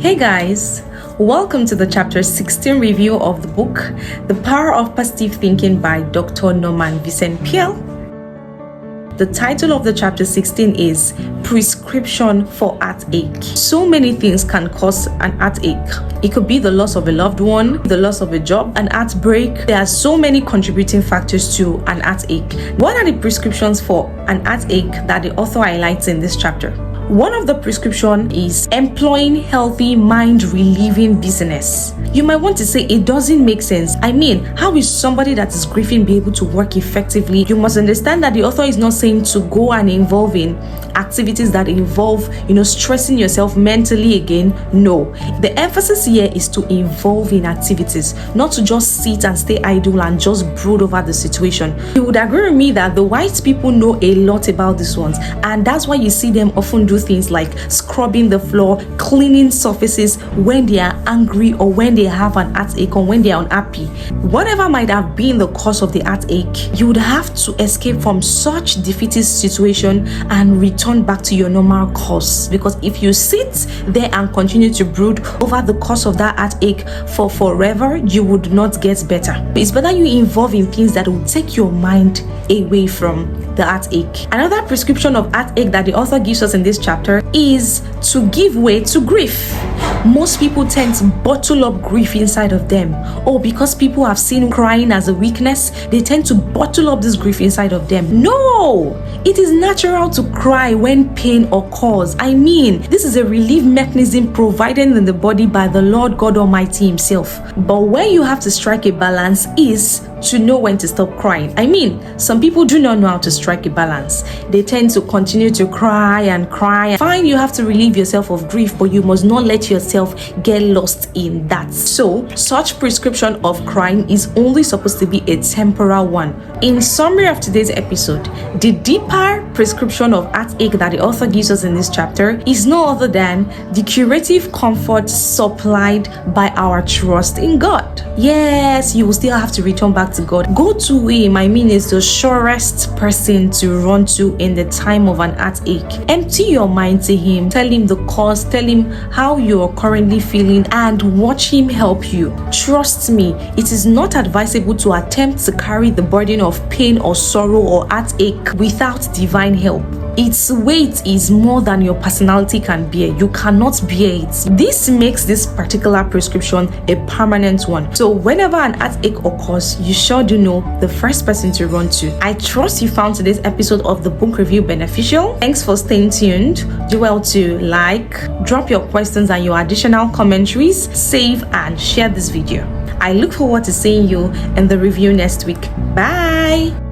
Hey guys, welcome to the chapter 16 review of the book The Power of Positive Thinking by Dr. Norman Vincent Peale. The title of the chapter 16 is Prescription for Heartache. So many things can cause an heartache. It could be the loss of a loved one, the loss of a job, an heartbreak. There are so many contributing factors to an heartache. What are the prescriptions for an heartache that the author highlights in this chapter? One of the prescription is employing healthy mind-relieving business. You might want to say it doesn't make sense. I mean, how is somebody that is grieving be able to work effectively? You must understand that the author is not saying to go and involve in activities that involve, stressing yourself mentally again. No. The emphasis here is to involve in activities, not to just sit and stay idle and just brood over the situation. You would agree with me that the white people know a lot about these ones, and that's why you see them often do things like scrubbing the floor, cleaning surfaces when they are angry or when they have an heartache or when they are unhappy. Whatever might have been the cause of the heartache, you would have to escape from such defeatist situation and return back to your normal course. Because if you sit there and continue to brood over the cause of that heartache for forever, you would not get better. It's better you involve in things that will take your mind away from the heartache. Another prescription of heartache that the author gives us in this chapter is to give way to grief. Most people tend to bottle up grief inside of them. Or because people have seen crying as a weakness, they tend to bottle up this grief inside of them. No! It is natural to cry when pain occurs. I mean, this is a relief mechanism provided in the body by the Lord God Almighty Himself. But where you have to strike a balance is to know when to stop crying. I mean, some people do not know how to strike a balance. They tend to continue to cry and cry. Fine, you have to relieve yourself of grief, but you must not let yourself get lost in that. So, such prescription of crying is only supposed to be a temporal one. In summary of today's episode, the deeper prescription of heartache that the author gives us in this chapter is no other than the curative comfort supplied by our trust in God. Yes, you will still have to return back to God. Go to Him. I mean, it's the surest person to run to in the time of an heartache. Empty your mind to Him. Tell Him the cause. Tell Him how you are currently feeling and watch Him help you. Trust me, it is not advisable to attempt to carry the burden of pain or sorrow or heartache without divine help. Its weight is more than your personality can bear. You cannot bear it. This makes this particular prescription a permanent one. So whenever an heartache occurs, you sure do know the first person to run to. I trust you found today's episode of the book review beneficial. Thanks for staying tuned. Do well to like, drop your questions and your additional commentaries, save and share this video. I look forward to seeing you in the review next week. Bye!